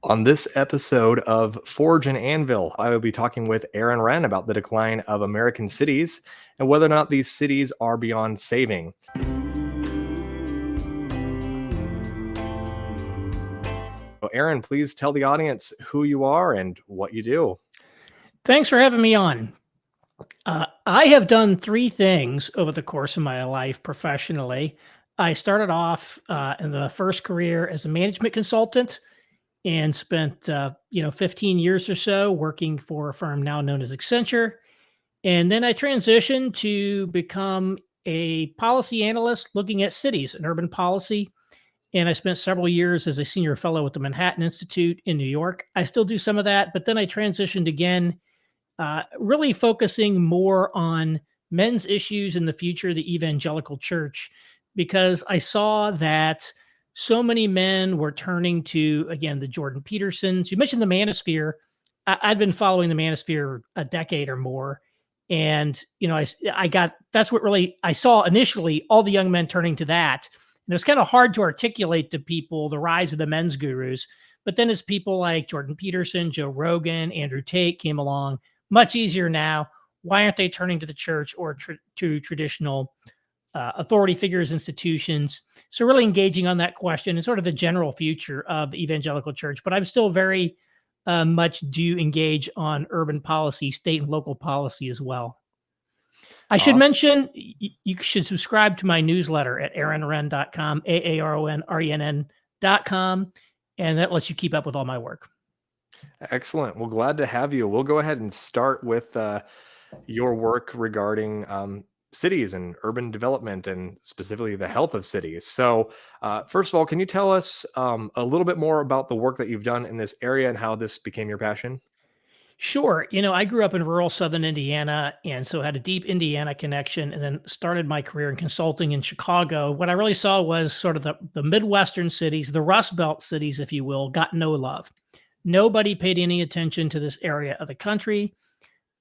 On this episode of Forge and Anvil, I will be talking with Aaron Renn about the decline of American cities and whether or not these cities are beyond saving. So Aaron, please tell the audience who you are and what you do. Thanks for having me on. I have done three things over the course of my life professionally. I started off in the first career as a management consultant and spent 15 years or so working for a firm now known as Accenture. And then I transitioned to become a policy analyst looking at cities and urban policy. And I spent several years as a senior fellow at the Manhattan Institute in New York. I still do some of that, but then I transitioned again, really focusing more on men's issues in the future of the evangelical church, because I saw that so many men were turning to, again, the Jordan Petersons. You mentioned the manosphere. I've been following the manosphere a decade or more. And, I got, that's what really I saw initially, all the young men turning to that. And it was kind of hard to articulate to people the rise of the men's gurus. But then as people like Jordan Peterson, Joe Rogan, Andrew Tate came along, much easier now. Why aren't they turning to the church or to traditional authority figures, institutions? So really engaging on that question and sort of the general future of the evangelical church. But I'm still very much do engage on urban policy, state and local policy as well. I should Awesome. mention you should subscribe to my newsletter at aaronrenn.com, aaronrenn.com, and that lets you keep up with all my work. Excellent. Well, glad to have you. We'll go ahead and start with your work regarding cities and urban development and specifically the health of cities. So, first of all, can you tell us a little bit more about the work that you've done in this area and how this became your passion? Sure. I grew up in rural Southern Indiana, and so had a deep Indiana connection, and then started my career in consulting in Chicago. What I really saw was sort of the Midwestern cities, the Rust Belt cities, if you will, got no love. Nobody paid any attention to this area of the country.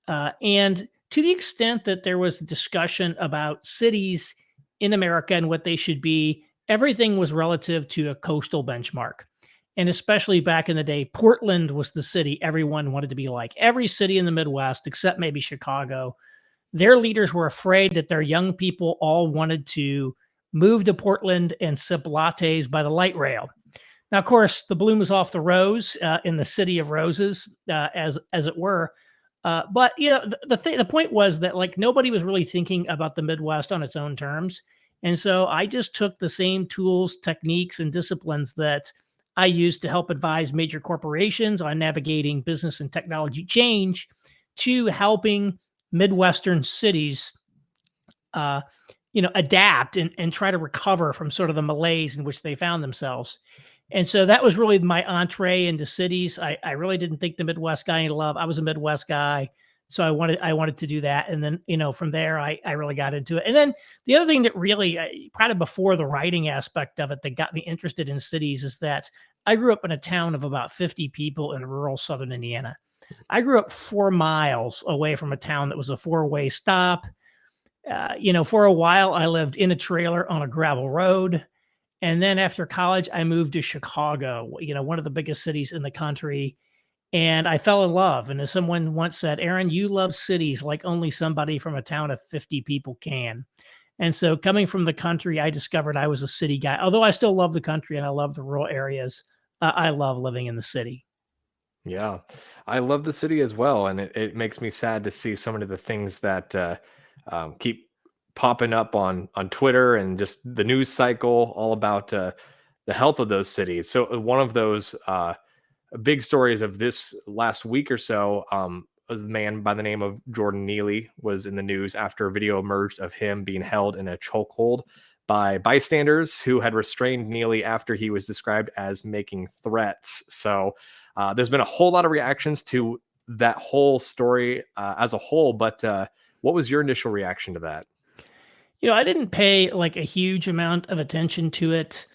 And to the extent that there was discussion about cities in America and what they should be, everything was relative to a coastal benchmark. And especially back in the day, Portland was the city everyone wanted to be like. Every city in the Midwest, except maybe Chicago, their leaders were afraid that their young people all wanted to move to Portland and sip lattes by the light rail. Now, of course, the bloom is off the rose in the city of roses, as it were. But the point was that like nobody was really thinking about the Midwest on its own terms, and so I just took the same tools, techniques, and disciplines that I used to help advise major corporations on navigating business and technology change to helping Midwestern cities, adapt and try to recover from sort of the malaise in which they found themselves. And so that was really my entree into cities. I really didn't think the Midwest got any love. I was a Midwest guy, so I wanted to do that. And then from there, I really got into it. And then the other thing that really, kind of before the writing aspect of it, that got me interested in cities is that I grew up in a town of about 50 people in rural Southern Indiana. I grew up 4 miles away from a town that was a 4-way stop. For a while, I lived in a trailer on a gravel road. And then after college, I moved to Chicago, one of the biggest cities in the country. And I fell in love. And as someone once said, Aaron, you love cities like only somebody from a town of 50 people can. And so coming from the country, I discovered I was a city guy. Although I still love the country and I love the rural areas, I love living in the city. Yeah, I love the city as well, and it makes me sad to see so many of the things that keep popping up on Twitter and just the news cycle all about the health of those cities. So one of those big stories of this last week or so was a man by the name of Jordan Neely was in the news after a video emerged of him being held in a chokehold by bystanders who had restrained Neely after he was described as making threats. So there's been a whole lot of reactions to that whole story as a whole, but what was your initial reaction to that? I didn't pay like a huge amount of attention to it.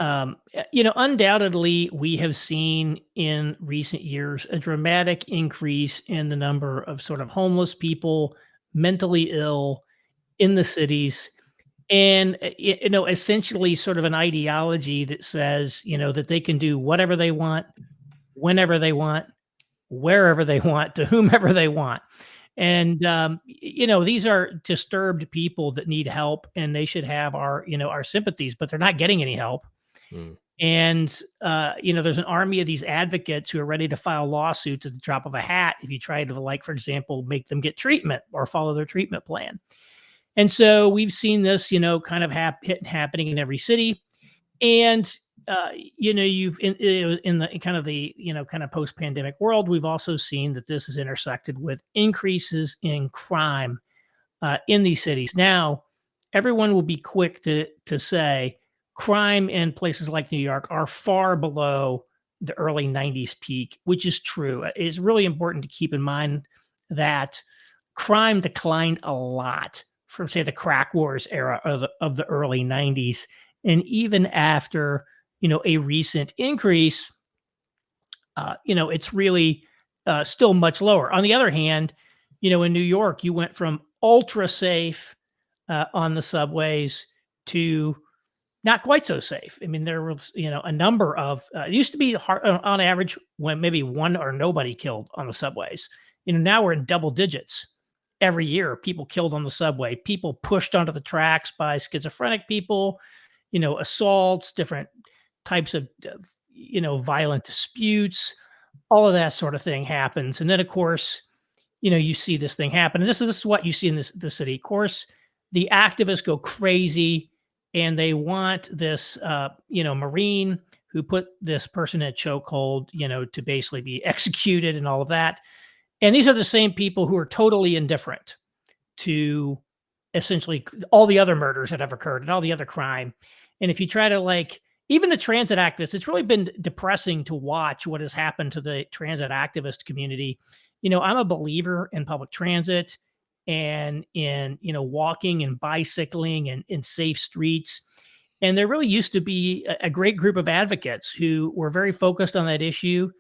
Undoubtedly, we have seen in recent years a dramatic increase in the number of sort of homeless people, mentally ill in the cities. And, essentially sort of an ideology that says, that they can do whatever they want, whenever they want, wherever they want, to whomever they want. And these are disturbed people that need help, and they should have our sympathies, but they're not getting any help. Mm, And there's an army of these advocates who are ready to file lawsuits at the drop of a hat if you try to, like, for example, make them get treatment or follow their treatment plan. And so we've seen this, kind of happening in every city. And you've in the kind of the kind of post-pandemic world, we've also seen that this is intersected with increases in crime in these cities. Now, everyone will be quick to say crime in places like New York are far below the early 90s peak, which is true. It's really important to keep in mind that crime declined a lot from, say, the crack wars era of the early 90s. And even after, a recent increase, it's really still much lower. On the other hand, in New York, you went from ultra safe on the subways to not quite so safe. I mean, there was, a number of, it used to be on average when maybe one or nobody killed on the subways. Now we're in double digits every year. People killed on the subway, people pushed onto the tracks by schizophrenic people, assaults, different types of, violent disputes, all of that sort of thing happens. And then, of course, you see this thing happen. And this is what you see in the city. Of course, the activists go crazy and they want this, Marine who put this person in a chokehold, to basically be executed and all of that. And these are the same people who are totally indifferent to essentially all the other murders that have occurred and all the other crime. And if you try to, like, even the transit activists, it's really been depressing to watch what has happened to the transit activist community. I'm a believer in public transit and in, walking and bicycling and in safe streets. And there really used to be a great group of advocates who were very focused on that issue.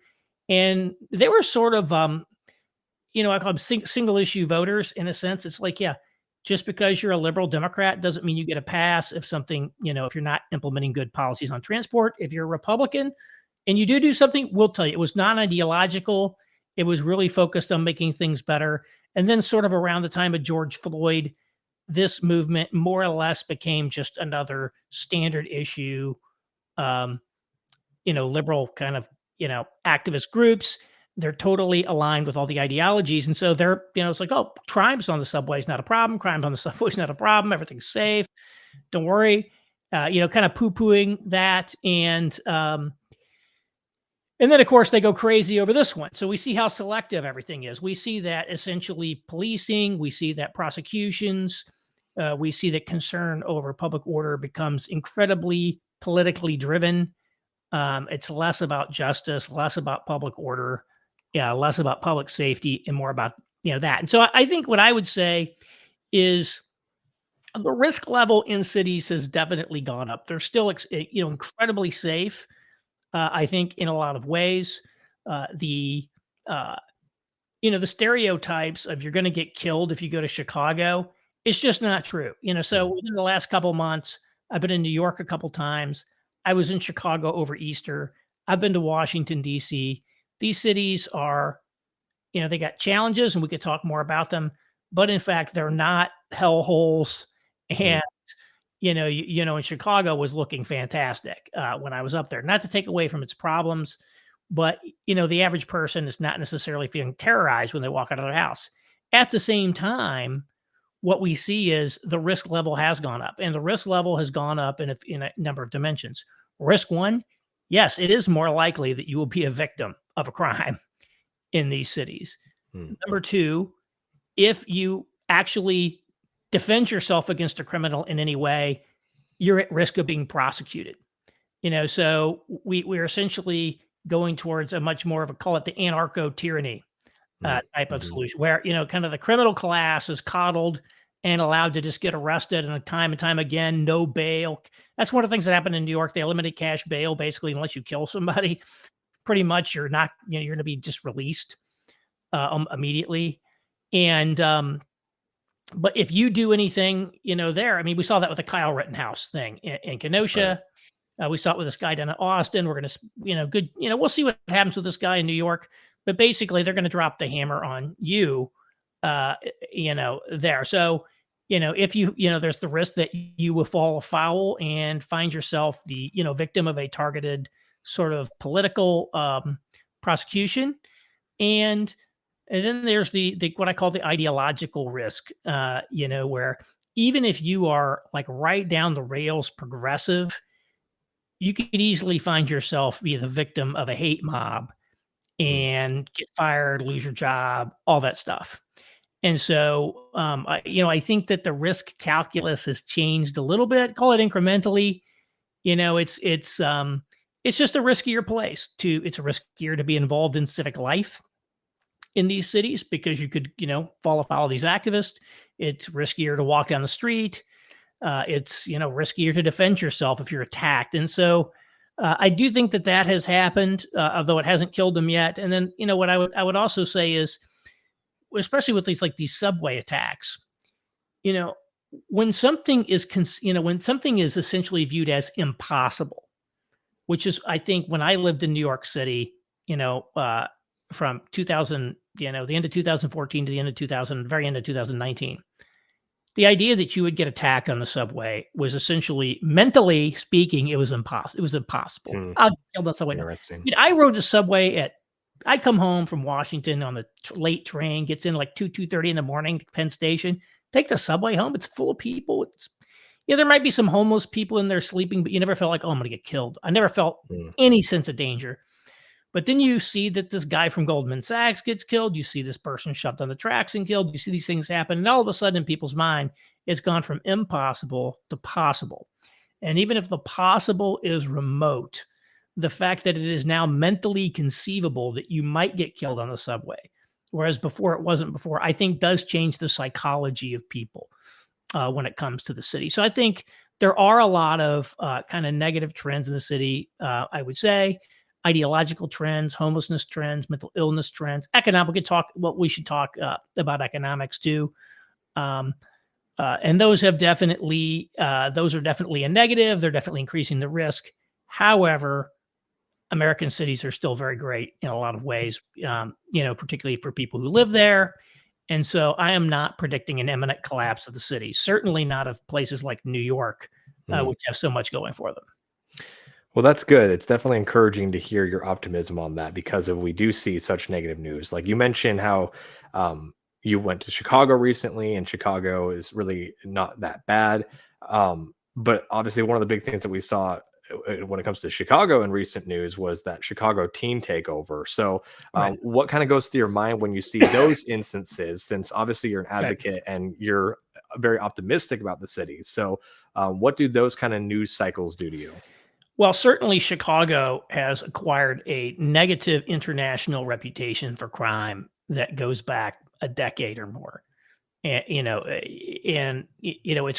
And they were sort of, I call them single issue voters in a sense. It's like, yeah, just because you're a liberal Democrat doesn't mean you get a pass if something, if you're not implementing good policies on transport. If you're a Republican and you do something, we'll tell you it was non ideological. It was really focused on making things better. And then, sort of around the time of George Floyd, this movement more or less became just another standard issue, um, liberal kind of, activist groups. They're totally aligned with all the ideologies. And so they're, it's like, oh, crimes on the subway is not a problem. Crimes on the subway is not a problem. Everything's safe. Don't worry. Kind of poo-pooing that. And then, of course, they go crazy over this one. So we see how selective everything is. We see that essentially policing, we see that prosecutions, we see that concern over public order becomes incredibly politically driven. It's less about justice, less about public order, yeah, less about public safety, and more about that. And so I think what I would say is the risk level in cities has definitely gone up. They're still incredibly safe. I think in a lot of ways, the uh, the stereotypes of you're going to get killed if you go to Chicago, it's just not true. So mm, within the last couple of months, I've been in New York a couple times. I was in Chicago over Easter. I've been to Washington D.C. These cities are, they got challenges, and we could talk more about them. But in fact, they're not hellholes. mm, And in Chicago was looking fantastic when I was up there. Not to take away from its problems, but the average person is not necessarily feeling terrorized when they walk out of their house. At the same time, what we see is the risk level has gone up, and the risk level has gone up in a number of dimensions. Risk one, yes, it is more likely that you will be a victim of a crime in these cities. mm, Number two, if you actually defend yourself against a criminal in any way, you're at risk of being prosecuted. So we're essentially going towards a much more of a, call it the anarcho tyranny mm, type of mhm, solution, where kind of the criminal class is coddled and allowed to just get arrested and time again, no bail. That's one of the things that happened in New York. They eliminated cash bail basically, unless you kill somebody. Pretty much, you're not, you're going to be just released immediately. And but if you do anything, there, I mean, we saw that with the Kyle Rittenhouse thing in right. Kenosha. We saw it with this guy down in Austin. We're going to, good, we'll see what happens with this guy in New York. But basically, they're going to drop the hammer on you, there. So, if there's the risk that you will fall foul and find yourself the, victim of a targeted sort of political prosecution. And then there's the what I call the ideological risk, where even if you are like right down the rails progressive, you could easily find yourself be the victim of a hate mob Mm. and get fired, lose your job, all that stuff. And so, I think that the risk calculus has changed a little bit. Call it incrementally. It's just a riskier place to. It's riskier to be involved in civic life in these cities because you could, fall afoul of these activists. It's riskier to walk down the street. It's riskier to defend yourself if you're attacked. And so I do think that has happened, although it hasn't killed them yet. And then what I would also say is, especially with these subway attacks, when something is when something is essentially viewed as impossible, which is I think when I lived in New York City, from 2000, the end of 2014 to the end of 2000, very end of 2019. The idea that you would get attacked on the subway was essentially, mentally speaking, it was impossible. It was impossible. Hmm. I'll kill the subway. Interesting. I rode the subway I come home from Washington on the late train, gets in like 2:30 in the morning, Penn Station, take the subway home. It's full of people. There might be some homeless people in there sleeping, but you never felt like, oh, I'm going to get killed. I never felt any sense of danger. But then you see that this guy from Goldman Sachs gets killed. You see this person shoved on the tracks and killed. You see these things happen. And all of a sudden in people's mind, it's gone from impossible to possible. And even if the possible is remote, the fact that it is now mentally conceivable that you might get killed on the subway, whereas before it wasn't before, I think does change the psychology of people when it comes to the city. So I think there are a lot of kind of negative trends in the city, I would say. Ideological trends, homelessness trends, mental illness trends, economic. We should talk about economics too. And those are definitely a negative. They're definitely increasing the risk. However, American cities are still very great in a lot of ways, particularly for people who live there. And so I am not predicting an imminent collapse of the city, certainly not of places like New York, which have so much going for them. Well, that's good. It's definitely encouraging to hear your optimism on that because we do see such negative news. Like you mentioned how you went to Chicago recently, and Chicago is really not that bad. But obviously, one of the big things that we saw when it comes to Chicago in recent news was that Chicago teen takeover. So, Right. what kind of goes through your mind when you see those instances? Since obviously you're an Okay. advocate and you're very optimistic about the city. So, what do those kind of news cycles do to you? Well, certainly Chicago has acquired a negative international reputation for crime that goes back a decade or more. It's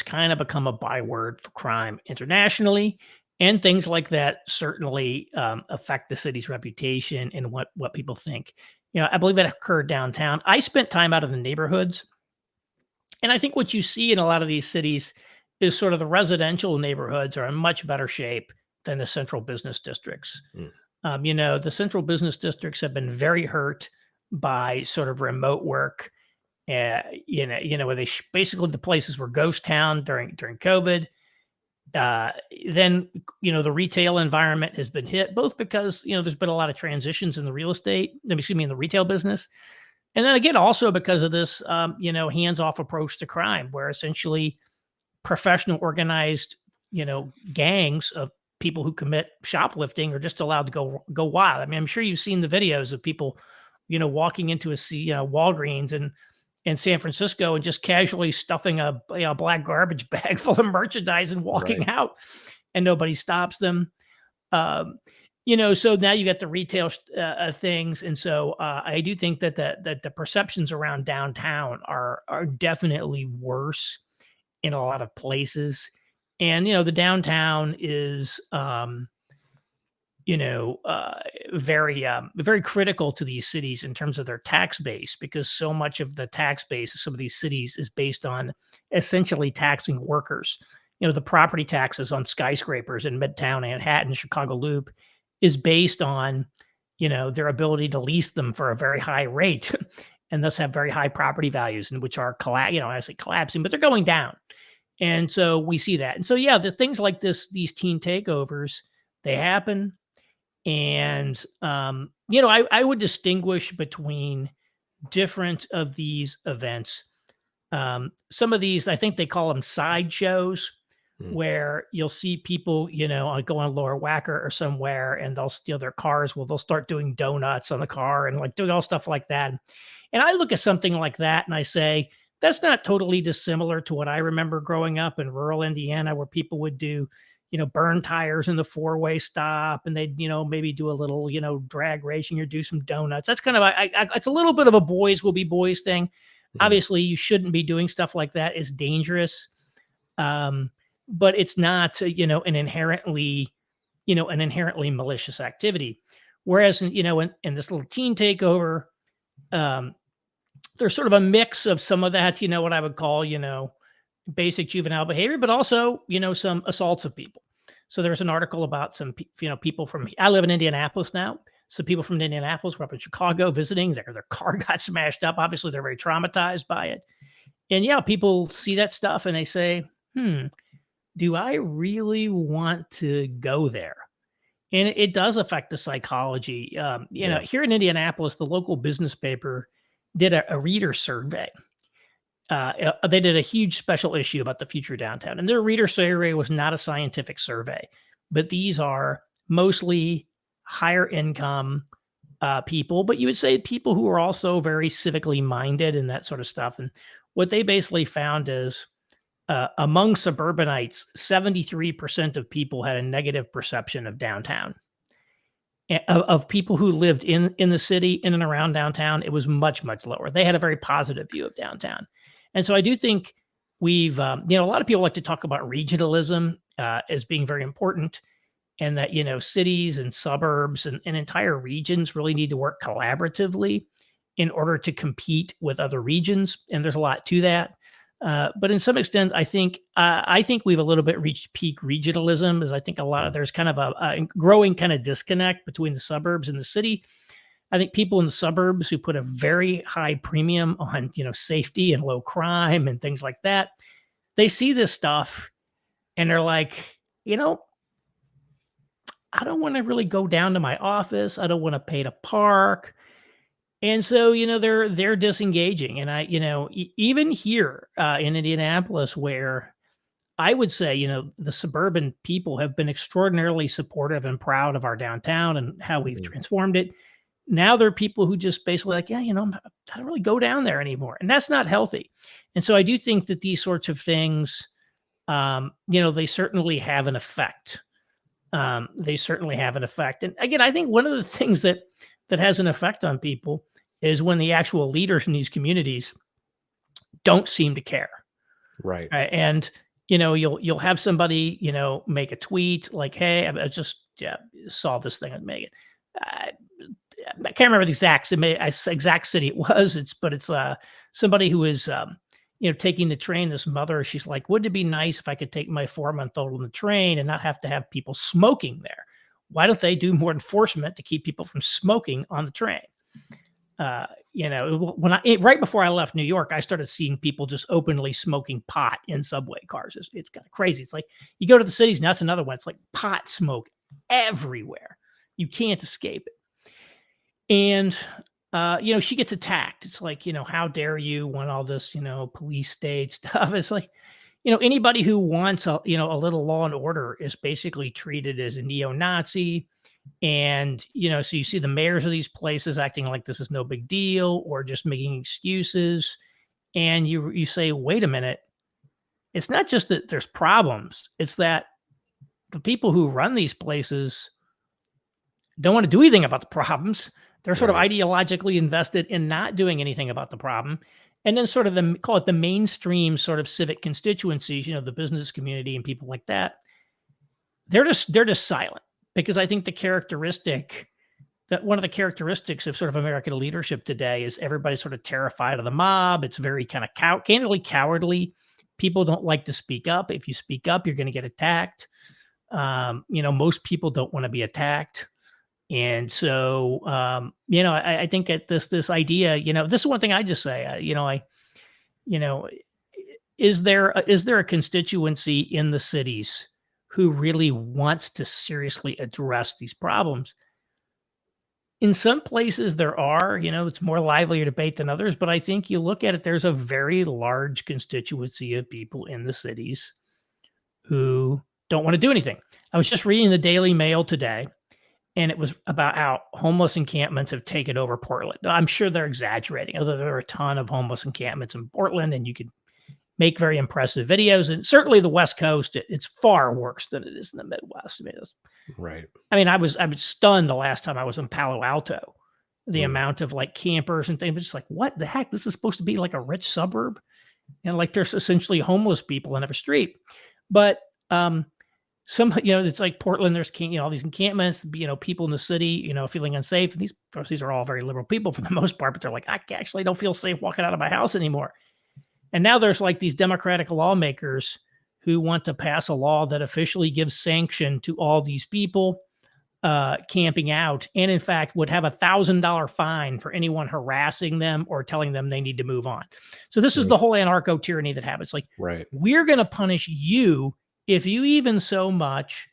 kind of become a byword for crime internationally, and things like that certainly affect the city's reputation and what people think. I believe that occurred downtown. I spent time out in the neighborhoods, and I think what you see in a lot of these cities is sort of the residential neighborhoods are in much better shape than the central business districts. Mm. The central business districts have been very hurt by sort of remote work. Where basically the places were ghost town during COVID. Then the retail environment has been hit both because there's been a lot of transitions in the real estate, in the retail business, and then again also because of this hands-off approach to crime, where essentially professional organized gangs of people who commit shoplifting are just allowed to go wild. I mean, I'm sure you've seen the videos of people, walking into Walgreens in San Francisco and just casually stuffing a black garbage bag full of merchandise and walking Right. out, and nobody stops them. So now you got the retail things, and so I do think that the perceptions around downtown are definitely worse in a lot of places. And the downtown is very critical to these cities in terms of their tax base, because so much of the tax base of some of these cities is based on essentially taxing workers. the property taxes on skyscrapers in Midtown Manhattan, Chicago Loop is based on, their ability to lease them for a very high rate and thus have very high property values and which are I say collapsing, but they're going down. And so we see that. And so, yeah, the things like this, these teen takeovers, they happen. And, I would distinguish between different of these events. Some of these, I think they call them sideshows, Mm. where you'll see people, go on Lower Wacker or somewhere and they'll steal their cars. Well, they'll start doing donuts on the car and like doing all stuff like that. And I look at something like that and I say, that's not totally dissimilar to what I remember growing up in rural Indiana, where people would do, burn tires in the four-way stop and they'd, maybe do a little, drag racing or do some donuts. That's kind of, it's a little bit of a boys will be boys thing. Mhm. Obviously, you shouldn't be doing stuff like that. It's dangerous. But it's not, an inherently malicious activity. Whereas, in this little teen takeover, um, there's sort of a mix of some of that, what I would call, basic juvenile behavior, but also, some assaults of people. So there's an article about some, people from, I live in Indianapolis now. So people from Indianapolis were up in Chicago visiting. Their car got smashed up. Obviously, they're very traumatized by it. And yeah, people see that stuff and they say, do I really want to go there? And it does affect the psychology. Yeah. Here in Indianapolis, the local business paper did a reader survey. They did a huge special issue about the future downtown, and their reader survey was not a scientific survey, but these are mostly higher income people, but you would say people who are also very civically minded and that sort of stuff. And what they basically found is among suburbanites, 73% of people had a negative perception of downtown. Of people who lived in the city, in and around downtown, it was much, much lower. They had a very positive view of downtown. And so I do think we've, a lot of people like to talk about regionalism as being very important, and that, cities and suburbs and entire regions really need to work collaboratively in order to compete with other regions. And there's a lot to that. But in some extent, I think we've a little bit reached peak regionalism. As I think there's kind of a growing kind of disconnect between the suburbs and the city. I think people in the suburbs who put a very high premium on safety and low crime and things like that, they see this stuff and they're like, I don't want to really go down to my office. I don't want to pay to park. And so, they're disengaging. And even here in Indianapolis, where I would say, the suburban people have been extraordinarily supportive and proud of our downtown and how we've Mhm. transformed it. Now there are people who just basically like, yeah, I don't really go down there anymore. And that's not healthy. And so I do think that these sorts of things, they certainly have an effect. They certainly have an effect. And again, I think one of the things that has an effect on people is when the actual leaders in these communities don't seem to care. Right. Right? And you'll have somebody make a tweet like, "Hey, I just saw this thing on Megan." I can't remember the exact city it was. It's somebody who is taking the train. This mother, she's like, "Wouldn't it be nice if I could take my 4-month-old on the train and not have to have people smoking there? Why don't they do more enforcement to keep people from smoking on the train?" Right before I left New York, I started seeing people just openly smoking pot in subway cars. It's kind of crazy. It's like you go to the cities, and that's another one. It's like pot smoke everywhere. You can't escape it. And she gets attacked. It's like, how dare you want all this, police state stuff. It's like, anybody who wants a little law and order is basically treated as a neo-Nazi. And, so you see the mayors of these places acting like this is no big deal or just making excuses. And you say, wait a minute, it's not just that there's problems. It's that the people who run these places don't want to do anything about the problems. They're sort of Right. ideologically invested in not doing anything about the problem. And then sort of call it the mainstream sort of civic constituencies, the business community and people like that. They're just silent, because I think one of the characteristics of sort of American leadership today is everybody's sort of terrified of the mob. It's very kind of candidly cowardly People don't like to speak up. If you speak up, you're going to get attacked. Most people don't want to be attacked. And so, I think that this idea, this is one thing I just say, you know, is there a constituency in the cities who really wants to seriously address these problems? In some places there are, it's more livelier debate than others, but I think you look at it, there's a very large constituency of people in the cities who don't want to do anything. I was just reading the Daily Mail today, and it was about how homeless encampments have taken over Portland. I'm sure they're exaggerating, although there are a ton of homeless encampments in Portland, and you could make very impressive videos. And certainly the West Coast, it's far worse than it is in the Midwest. Right. I was stunned the last time I was in Palo Alto, the Mm. amount of like campers and things. Just like, what the heck? This is supposed to be like a rich suburb, and like there's essentially homeless people in every street. But it's like Portland. There's all these encampments. People in the city, feeling unsafe. And these are all very liberal people for the most part, but they're like, I actually don't feel safe walking out of my house anymore. And now there's like these Democratic lawmakers who want to pass a law that officially gives sanction to all these people camping out, and in fact would have $1,000 fine for anyone harassing them or telling them they need to move on. So this is the whole anarcho tyranny that happens. Like, Right. we're going to punish you if you even so much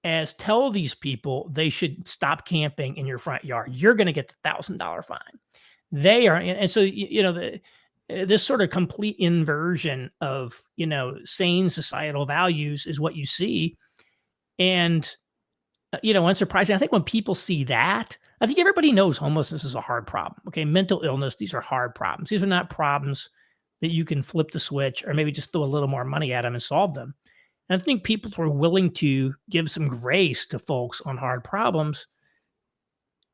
as tell these people they should stop camping in your front yard. You're going to get the $1,000 fine. They are, and so this sort of complete inversion of sane societal values is what you see. And unsurprising, I think when people see that, I think everybody knows homelessness is a hard problem. Okay, mental illness, these are hard problems. These are not problems that you can flip the switch or maybe just throw a little more money at them and solve them. And I think people are willing to give some grace to folks on hard problems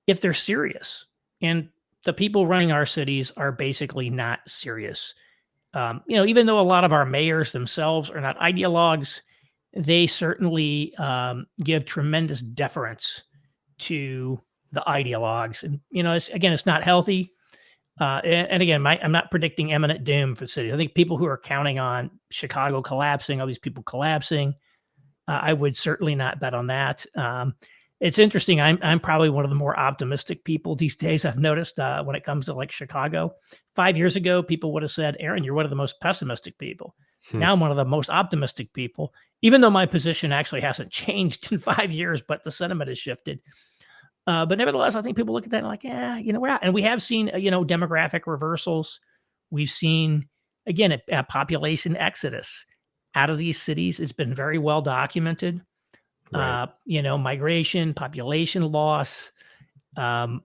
if they're serious. And the people running our cities are basically not serious. Even though a lot of our mayors themselves are not ideologues, they certainly give tremendous deference to the ideologues. And, it's not healthy. And again, I'm not predicting imminent doom for cities. I think people who are counting on Chicago collapsing, all these people collapsing, I would certainly not bet on that. It's interesting. I'm probably one of the more optimistic people these days. I've noticed when it comes to like Chicago. 5 years ago, people would have said, "Aaron, you're one of the most pessimistic people." Now I'm one of the most optimistic people, even though my position actually hasn't changed in 5 years, but the sentiment has shifted. But nevertheless, I think people look at that and like, yeah, we're out. And we have seen, demographic reversals. We've seen, again, a population exodus out of these cities. It's been very well documented. Right. Migration, population loss. Again,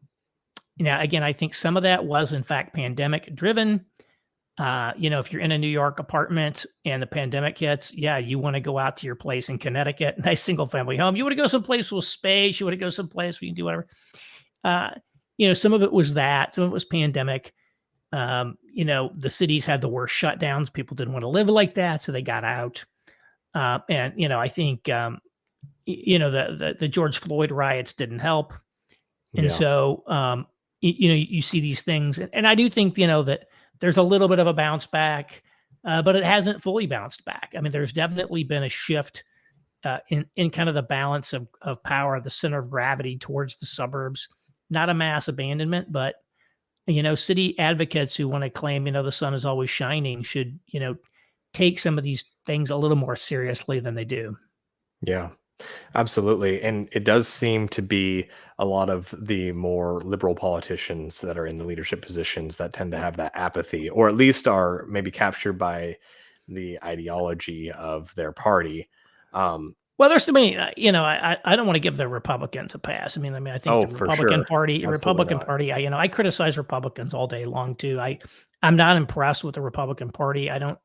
I think some of that was in fact pandemic driven. If you're in a New York apartment and the pandemic hits, yeah, you want to go out to your place in Connecticut, nice single family home. You want to go someplace with space. You want to go someplace where you can do whatever. Some of it was that, some of it was pandemic. The cities had the worst shutdowns. People didn't want to live like that, so they got out. I think the George Floyd riots didn't help. And Yeah. so, you see these things. And I do think, that there's a little bit of a bounce back, but it hasn't fully bounced back. I mean, there's definitely been a shift in kind of the balance of power, the center of gravity towards the suburbs. Not a mass abandonment, but, city advocates who want to claim, the sun is always shining should, take some of these things a little more seriously than they do. Yeah. Absolutely. And it does seem to be a lot of the more liberal politicians that are in the leadership positions that tend to have that apathy, or at least are maybe captured by the ideology of their party. Well, there's, I don't want to give the Republicans a pass. I think Oh, the for Republican sure. Party, Absolutely not. I criticize Republicans all day long too. I'm not impressed with the Republican Party. I don't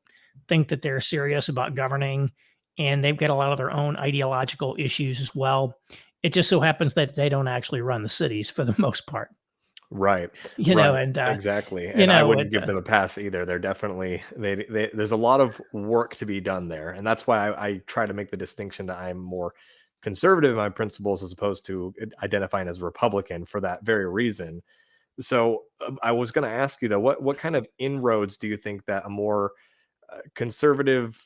think that they're serious about governing, and they've got a lot of their own ideological issues as well. It just so happens that they don't actually run the cities for the most part, Right. Right. and Exactly. And I wouldn't it, give them a pass either. They're definitely there's a lot of work to be done there. And that's why I try to make the distinction that I'm more conservative in my principles as opposed to identifying as Republican for that very reason. So I was going to ask you though, what kind of inroads do you think that a more conservative,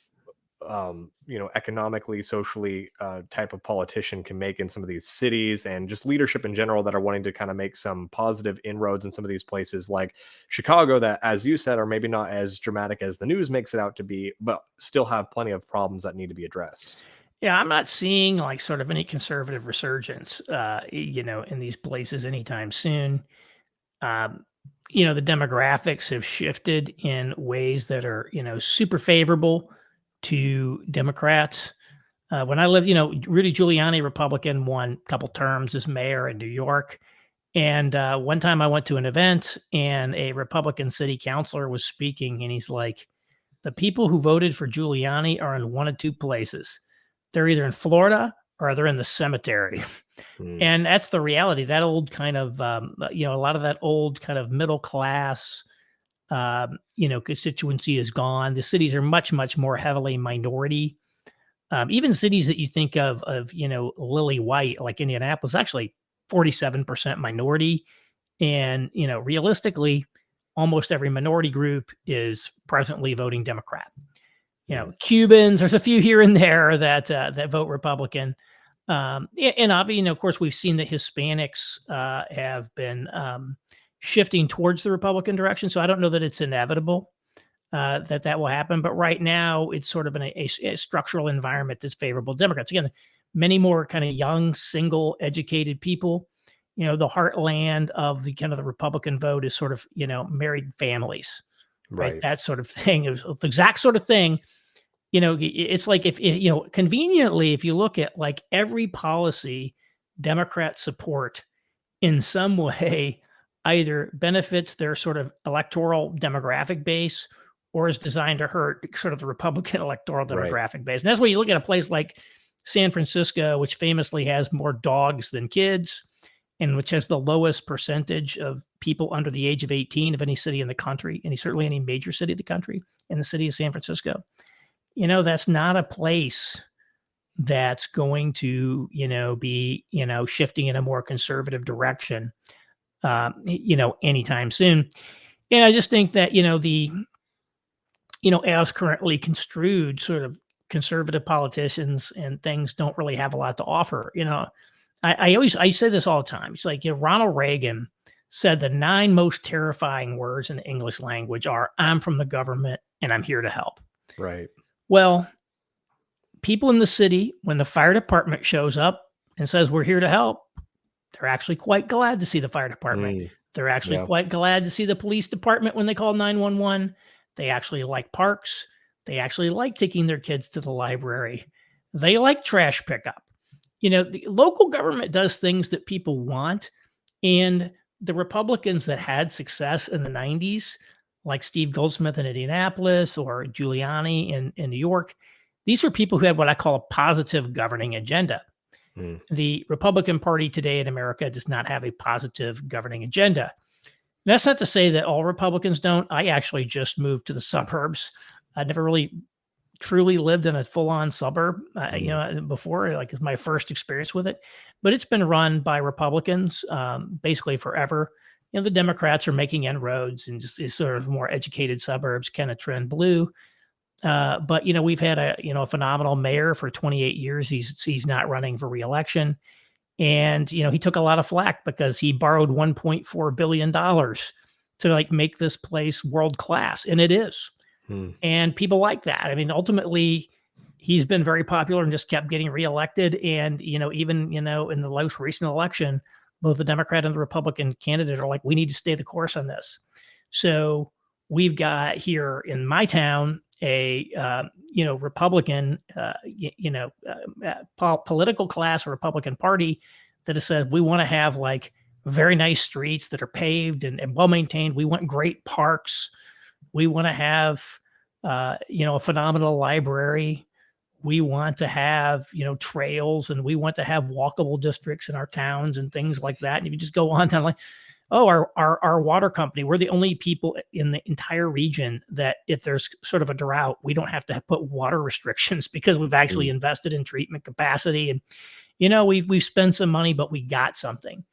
economically, socially type of politician can make in some of these cities, and just leadership in general that are wanting to kind of make some positive inroads in some of these places like Chicago, that, as you said, are maybe not as dramatic as the news makes it out to be, but still have plenty of problems that need to be addressed. Yeah, I'm not seeing like sort of any conservative resurgence, in these places anytime soon. Um, the demographics have shifted in ways that are, super favorable to Democrats. When I lived, Rudy Giuliani, Republican, won a couple terms as mayor in New York. And one time I went to an event and a Republican city councilor was speaking, and he's like, the people who voted for Giuliani are in one of two places. They're either in Florida or they're in the cemetery. Mm, And that's the reality. That old kind of, a lot of that old kind of middle class, constituency is gone. The cities are much, much more heavily minority. Even cities that you think of, lily white, like Indianapolis, actually 47% minority. And, realistically, almost every minority group is presently voting Democrat. mm, Cubans, there's a few here and there that vote Republican. And obviously, of course, we've seen that Hispanics have been shifting towards the Republican direction. So I don't know that it's inevitable that will happen. But right now, it's sort of in a structural environment that's favorable to Democrats. Again, many more kind of young, single, educated people. The heartland of the kind of the Republican vote is sort of married families, right? right. That sort of thing. It was the exact sort of thing. It's like if conveniently, if you look at like every policy Democrats support in some way either benefits their sort of electoral demographic base or is designed to hurt sort of the Republican electoral Right. demographic base. And that's why you look at a place like San Francisco, which famously has more dogs than kids and which has the lowest percentage of people under the age of 18 of any city in the country, and certainly any major city of the country, in the city of San Francisco. That's not a place that's going to, be, shifting in a more conservative direction, anytime soon. And I just think that, as currently construed sort of conservative politicians and things don't really have a lot to offer. I say this all the time. It's like, Ronald Reagan said the 9 most terrifying words in the English language are, I'm from the government and I'm here to help. Right. Well, people in the city, when the fire department shows up and says, we're here to help, they're actually quite glad to see the fire department. Mm, They're actually yeah. quite glad to see the police department when they call 911. They actually like parks. They actually like taking their kids to the library. They like trash pickup. The local government does things that people want. And the Republicans that had success in the 90s, like Steve Goldsmith in Indianapolis or Giuliani in New York, these are people who had what I call a positive governing agenda. Mm, The Republican Party today in America does not have a positive governing agenda. That's not to say that all Republicans don't. I actually just moved to the suburbs. I never really truly lived in a full-on suburb, mm, before. Like, it's my first experience with it, but it's been run by Republicans basically forever. The Democrats are making inroads and just is sort of more educated suburbs kind of trend blue. But we've had a phenomenal mayor for 28 years. He's not running for reelection, and he took a lot of flack because he borrowed 1.4 billion dollars to like make this place world class, and it is. mm, And people like that. I mean, ultimately, he's been very popular and just kept getting reelected. And even in the most recent election, both the Democrat and the Republican candidate are like, we need to stay the course on this. So we've got here in my town a Republican political class or Republican Party that has said we want to have like very nice streets that are paved and well maintained. We want great parks. We want to have a phenomenal library. We want to have trails, and we want to have walkable districts in our towns and things like that. And if you just go on down, like, oh, our water company, we're the only people in the entire region that if there's sort of a drought, we don't have to put water restrictions because we've actually mm, invested in treatment capacity. And we've spent some money, but we got something.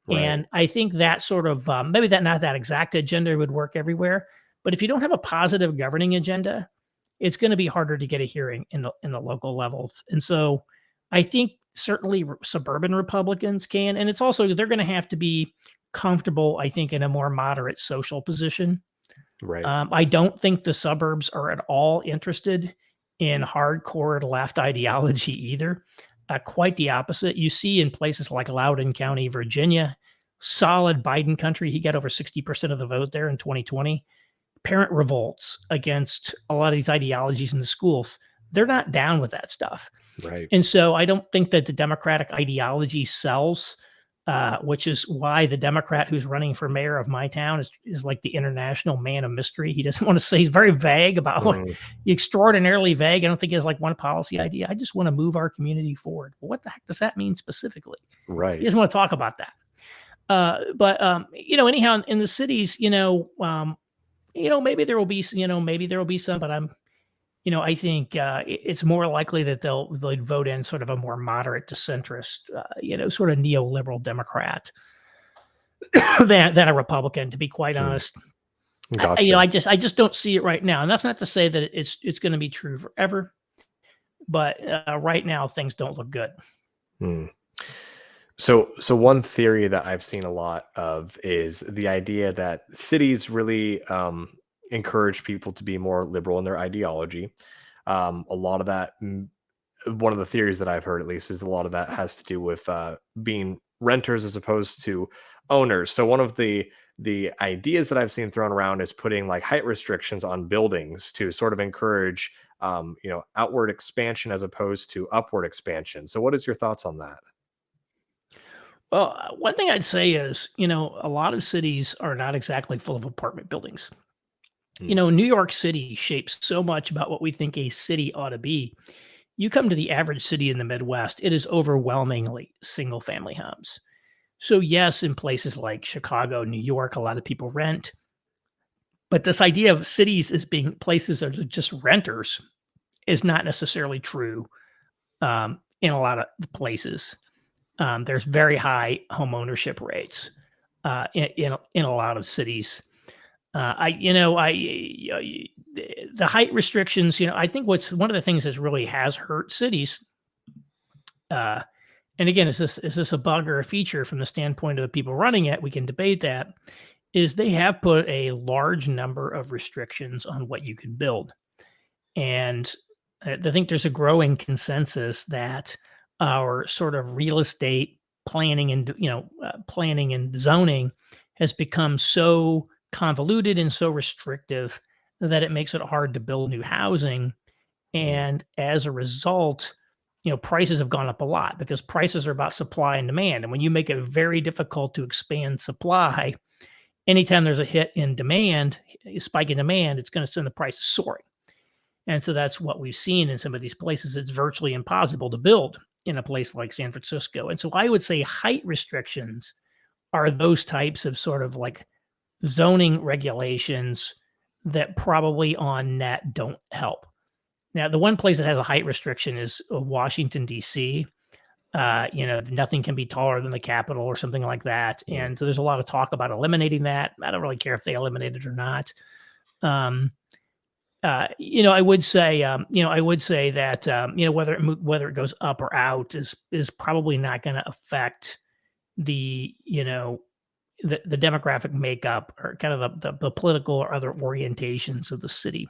right. And I think that sort of maybe that not that exact agenda would work everywhere, but if you don't have a positive governing agenda, it's going to be harder to get a hearing in the local levels. And so I think certainly suburban Republicans can, and it's also they're going to have to be comfortable, I think, in a more moderate social position. Right. I don't think the suburbs are at all interested in hardcore left ideology either. Quite the opposite. You see in places like Loudoun County, Virginia, solid Biden country. He got over 60% of the vote there in 2020. Parent revolts against a lot of these ideologies in the schools. They're not down with that stuff. Right. And so I don't think that the Democratic ideology sells, which is why the Democrat who's running for mayor of my town is like the international man of mystery. He doesn't want to say, he's very vague about what, Mm, extraordinarily vague. I don't think he has like one policy idea. I just want to move our community forward. Well, what the heck does that mean specifically? He right. doesn't want to talk about that. Anyhow, in the cities, maybe there will be, maybe there will be some, but I think it's more likely that they'll vote in sort of a more moderate to centrist, sort of neoliberal Democrat than a Republican. To be quite Mm, honest, gotcha. I just don't see it right now, and that's not to say that it's going to be true forever, but right now things don't look good. Mm. So one theory that I've seen a lot of is the idea that cities really encourage people to be more liberal in their ideology. A lot of that, one of the theories that I've heard at least, is a lot of that has to do with being renters as opposed to owners. So one of the ideas that I've seen thrown around is putting like height restrictions on buildings to sort of encourage outward expansion as opposed to upward expansion. So what is your thoughts on that? Well, one thing I'd say is, a lot of cities are not exactly full of apartment buildings. Mm, New York City shapes so much about what we think a city ought to be. You come to the average city in the Midwest, it is overwhelmingly single family homes. So, yes, in places like Chicago, New York, a lot of people rent. But this idea of cities as being places that are just renters is not necessarily true in a lot of places. There's very high home ownership rates in a lot of cities. The height restrictions. I think what's one of the things that really has hurt cities. And again, is this a bug or a feature from the standpoint of the people running it? We can debate that. Is they have put a large number of restrictions on what you can build, and I think there's a growing consensus that our sort of real estate planning and zoning has become so convoluted and so restrictive that it makes it hard to build new housing. mm, And as a result, prices have gone up a lot because prices are about supply and demand. And when you make it very difficult to expand supply, anytime there's a hit in demand, a spike in demand, it's going to send the prices soaring. And so that's what we've seen in some of these places. It's virtually impossible to build in a place like San Francisco. And so I would say height restrictions are those types of sort of like zoning regulations that probably on net don't help. Now, the one place that has a height restriction is Washington, D.C. Nothing can be taller than the Capitol or something like that. mm, And so there's a lot of talk about eliminating that. I don't really care if they eliminate it or not. I would say that whether it goes up or out is probably not going to affect the the demographic makeup or kind of the political or other orientations of the city.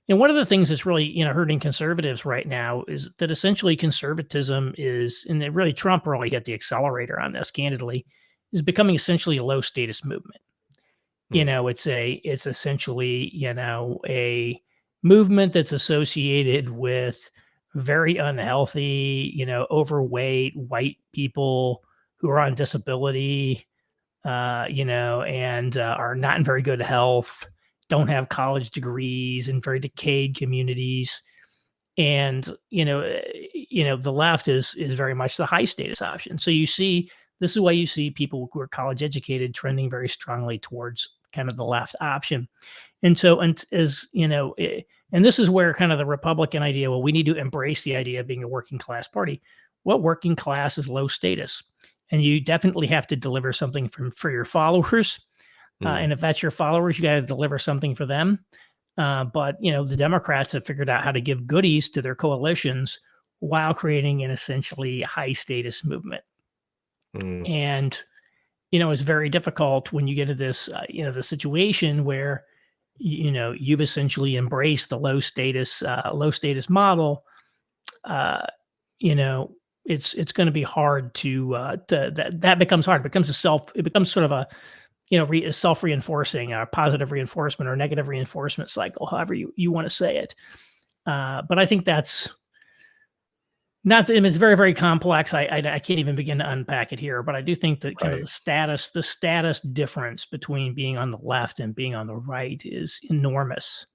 And one of the things that's really hurting conservatives right now is that essentially conservatism is, and really Trump really hit the accelerator on this, candidly, is becoming essentially a low status movement. mm, It's essentially a movement that's associated with very unhealthy, overweight white people who are on disability, and are not in very good health, don't have college degrees, in very decayed communities. And the left is very much the high status option. So this is why you see people who are college educated trending very strongly towards kind of the left option. And so, and this is where kind of the Republican idea, well, we need to embrace the idea of being a working class party. What working class is low status? And you definitely have to deliver something for your followers. mm, And if that's your followers, you got to deliver something for them. But the Democrats have figured out how to give goodies to their coalitions while creating an essentially high status movement. Mm, And it's very difficult when you get to this, the situation where you've essentially embraced the low status model. Uh, you know, it's going to be hard to that becomes hard. It becomes it becomes sort of a a self reinforcing, positive reinforcement or negative reinforcement cycle, however you want to say it. But I think that's not that it's very, very complex. I can't even begin to unpack it here, but I do think that kind of right. the status difference between being on the left and being on the right is enormous,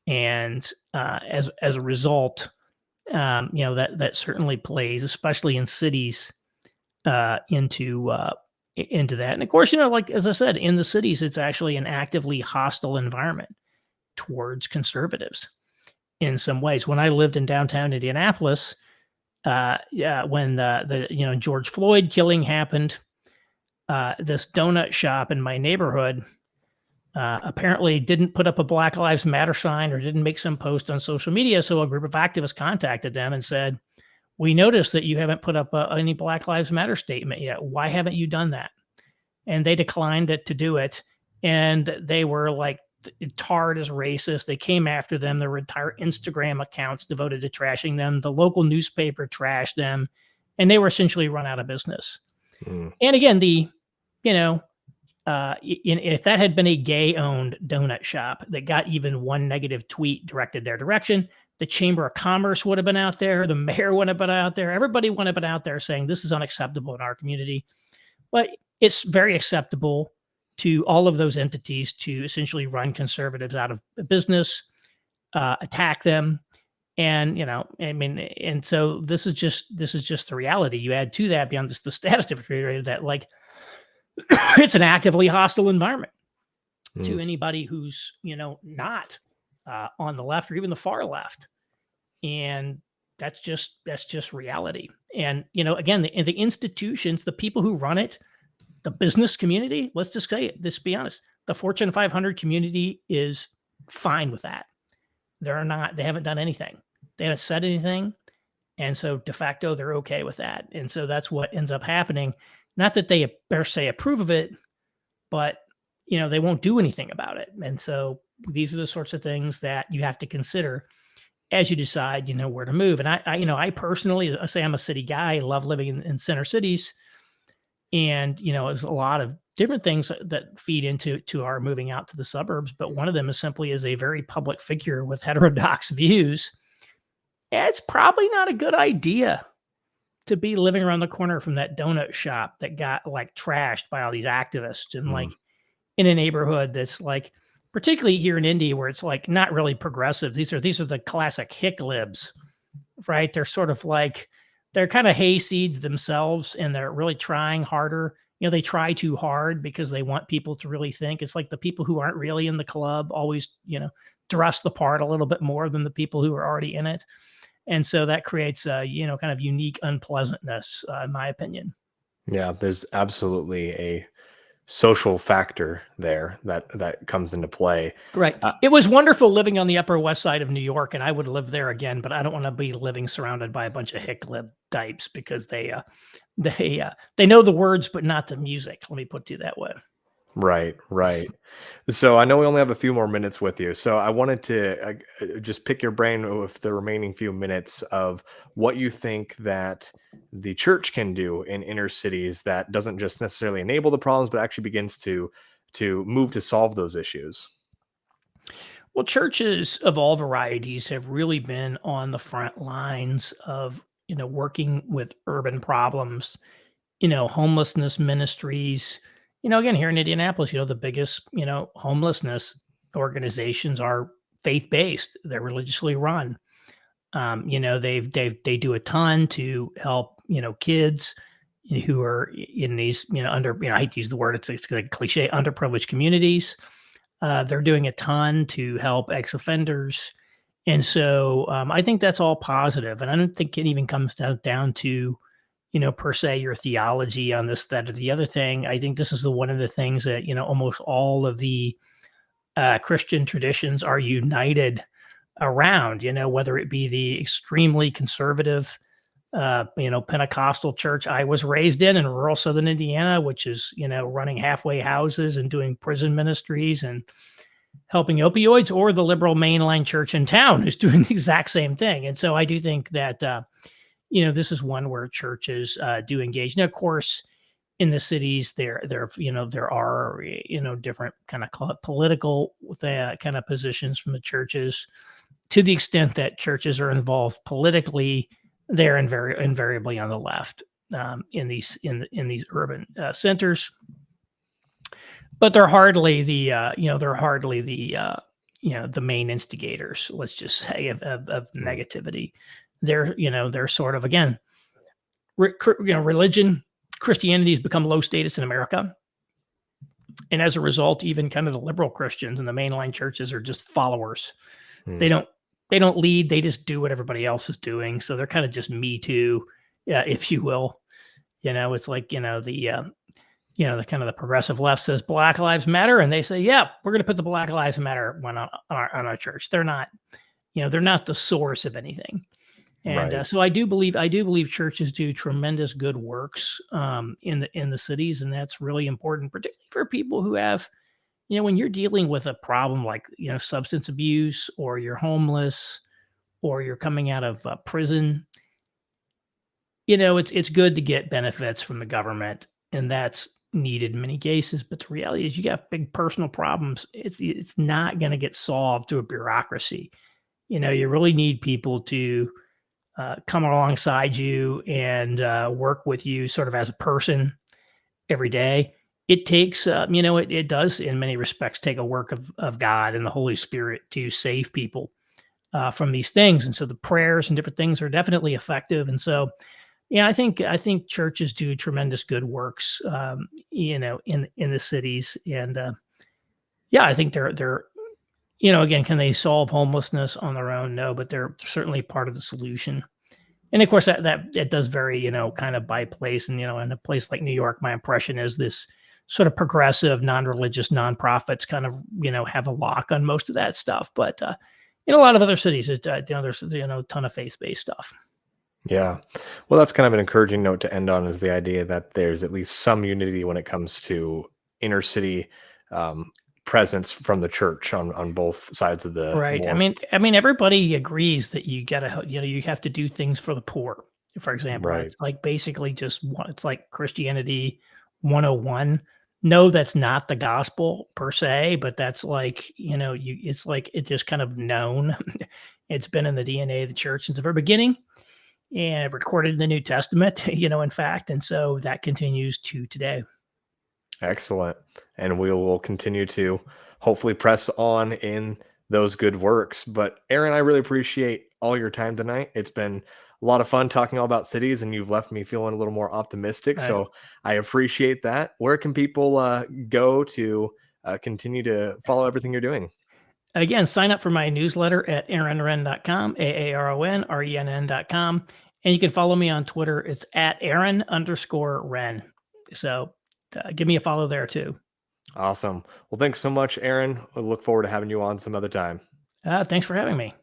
and as a result, that certainly plays, especially in cities, into that. And of course, like as I said, in the cities, it's actually an actively hostile environment towards conservatives in some ways. When I lived in downtown Indianapolis, yeah, when the George Floyd killing happened, this donut shop in my neighborhood apparently didn't put up a Black Lives Matter sign or didn't make some post on social media. So a group of activists contacted them and said, "We noticed that you haven't put up any Black Lives Matter statement yet. Why haven't you done that?" And they declined to do it. And they were like tarred as racist. They came after them. There were entire Instagram accounts devoted to trashing them. The local newspaper trashed them, and they were essentially run out of business. Mm, And again, you know, if that had been a gay-owned donut shop that got even one negative tweet directed their direction, the Chamber of Commerce would have been out there, the mayor would have been out there, everybody would have been out there saying this is unacceptable in our community. But it's very acceptable to all of those entities to essentially run conservatives out of business, attack them, and I mean, and so this is just the reality. You add to that beyond just the status differentiator that like it's an actively hostile environment to mm, anybody who's not on the left or even the far left, and that's just reality. And again, the institutions, the people who run it, the business community, let's just say it, let's be honest, the Fortune 500 community is fine with that. They haven't done anything. They haven't said anything. And so de facto, they're okay with that. And so that's what ends up happening. Not that they per se approve of it, but they won't do anything about it. And so these are the sorts of things that you have to consider as you decide, where to move. And I personally, I say I'm a city guy. I love living in center cities. And, there's a lot of different things that feed into our moving out to the suburbs. But one of them is simply as a very public figure with heterodox views. It's probably not a good idea to be living around the corner from that donut shop that got like trashed by all these activists and like mm. in a neighborhood that's like, particularly here in Indy, where it's like not really progressive. These are the classic hick libs, right? They're sort of like, they're kind of hayseeds themselves, and they're really trying harder. They try too hard because they want people to really think. It's like the people who aren't really in the club always, dress the part a little bit more than the people who are already in it. And so that creates a, kind of unique unpleasantness, in my opinion. Yeah, there's absolutely a social factor there that comes into play. Right. Uh, It was wonderful living on the Upper West Side of New York, and I would live there again, but I don't want to be living surrounded by a bunch of hick lib types because they know the words but not the music. Let me put it that way. right, right. So I know we only have a few more minutes with you. So I wanted to just pick your brain with the remaining few minutes of what you think that the church can do in inner cities that doesn't just necessarily enable the problems, but actually begins to move to solve those issues. Well, churches of all varieties have really been on the front lines of, working with urban problems, homelessness ministries. Again, here in Indianapolis, the biggest, homelessness organizations are faith-based. They're religiously run. They do a ton to help, kids who are in these, I hate to use the word, it's like cliche, underprivileged communities. They're doing a ton to help ex-offenders. And so I think that's all positive. And I don't think it even comes down to, per se, your theology on this, that, or the other thing. I think this is one of the things that, almost all of the Christian traditions are united around, whether it be the extremely conservative, Pentecostal church I was raised in rural Southern Indiana, which is, running halfway houses and doing prison ministries and helping opioids, or the liberal mainline church in town who's doing the exact same thing. And so I do think that, this is one where churches do engage. Now, of course, in the cities, there are, different kind of, call it political kind of positions from the churches. To the extent that churches are involved politically, they're invariably on the left, in these urban centers. But they're hardly the main instigators, let's just say, of Mm. negativity. They're sort of, again, religion, Christianity has become low status in America. And as a result, even kind of the liberal Christians and the mainline churches are just followers. Mm. They don't they don't lead, they just do what everybody else is doing. So they're kind of just me too, if you will. It's like, the kind of the progressive left says Black Lives Matter, and they say, yeah, we're going to put the Black Lives Matter one on our church. They're not the source of anything. And Right. so I do believe churches do tremendous good works, in the cities, and that's really important, particularly for people who have, when you're dealing with a problem like, substance abuse, or you're homeless, or you're coming out of prison. It's good to get benefits from the government, and that's needed in many cases. But the reality is, you got big personal problems. It's not going to get solved through a bureaucracy. You really need people to come alongside you and work with you sort of as a person every day. It takes, it does in many respects take a work of God and the Holy Spirit to save people from these things. And so the prayers and different things are definitely effective. And so, yeah, I think churches do tremendous good works, in the cities. And yeah, I think they're again, can they solve homelessness on their own? No, but they're certainly part of the solution. And of course, that it does vary, kind of by place. And in a place like New York, my impression is this sort of progressive, non-religious nonprofits kind of, have a lock on most of that stuff. But in a lot of other cities, there's a ton of faith-based stuff. Yeah. Well, that's kind of an encouraging note to end on, is the idea that there's at least some unity when it comes to inner city um, presence from the church on both sides of the Right. I war. mean, I mean, everybody agrees that you have to do things for the poor. For example, Right. that's like basically it's like Christianity 101. No, that's not the gospel per se, but that's like, it's like it just kind of known. It's been in the DNA of the church since the very beginning, and recorded in the New Testament, in fact. And so that continues to today. Excellent. And we will continue to hopefully press on in those good works. But Aaron, I really appreciate all your time tonight. It's been a lot of fun talking all about cities, and you've left me feeling a little more optimistic. Uh, So I appreciate that. Where can people go to continue to follow everything you're doing? Again, sign up for my newsletter at aaronrenn.com, aaronrenn.com. And you can follow me on Twitter. It's at Aaron_Renn. So give me a follow there too. Awesome. Well, thanks so much, Aaron. I look forward to having you on some other time. Thanks for having me.